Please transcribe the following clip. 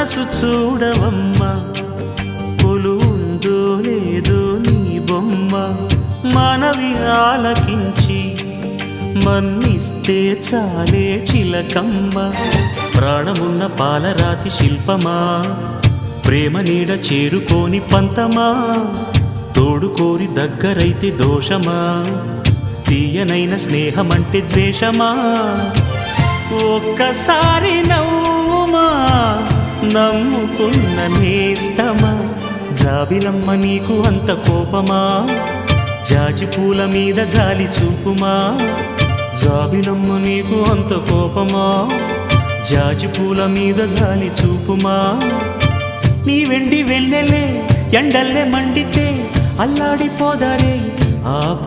మనసు చూడవమ్మా, కొలువుందో లేదో నీ బొమ్మ. మనవి ఆలకించి మన్నిస్తే చాలే చిలకమ్మ. ప్రాణమున్న పాలరాతి శిల్పమా, ప్రేమ నీడ చేరుకోని పంతమా. తోడుకోరి దగ్గరైతే దోషమా, తీయనైన స్నేహమంటే ద్వేషమా. ఒక్కసారి నవ్వుమా, నమ్ముకున్న నేస్తమా. జాబిలమ్మ నీకు అంత కోపమా, జాజి పూల మీద జాలి చూపుమా. జాబిలమ్మ నీకు అంత కోపమా, జాజి పూల మీద జాలి చూపుమా. నీ వెండి వెన్నెలే ఎండల్లే మండితే అల్లాడిపోదారే ఆపు.